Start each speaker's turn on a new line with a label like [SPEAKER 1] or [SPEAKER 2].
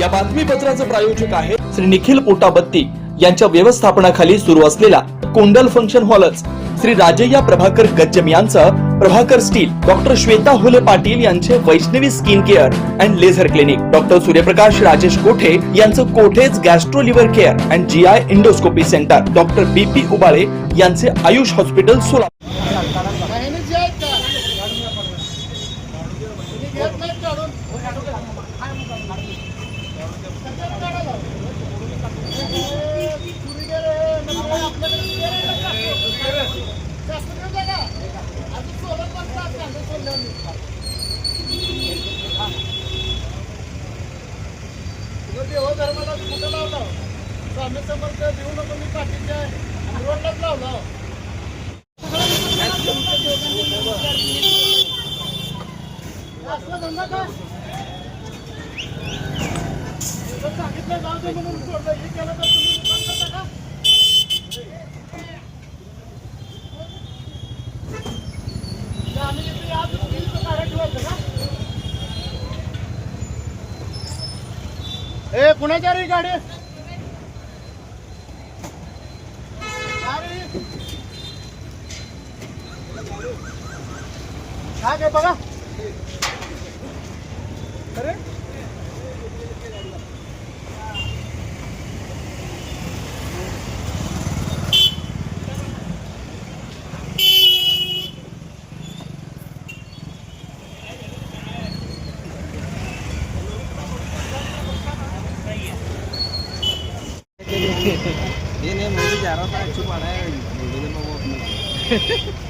[SPEAKER 1] या बातमीपत्राचे प्रायोजक आहे श्री निखिल पोटाबत्ती यांच्या व्यवस्थापनाखाली सुरू असलेला कोंडल फंक्शन हॉलच, श्री राजय्या प्रभाकर गज्जम यांचं प्रभाकर स्टील, डॉक्टर श्वेता होले पाटील यांचे Vaishnavi skin care and laser clinic, doctor Suryaprakash Rajesh Kothe यांचं Kothe's gastro liver care and GI endoscopy centre, doctor BP Ubale यांचे आयुष हॉस्पिटल सोलापूर।
[SPEAKER 2] ए कुणाच्या रे गाडी हा काय बघा अरे
[SPEAKER 3] ये नहीं मुझे जा रहा था छुपाना है बोल दे मैं वो अपने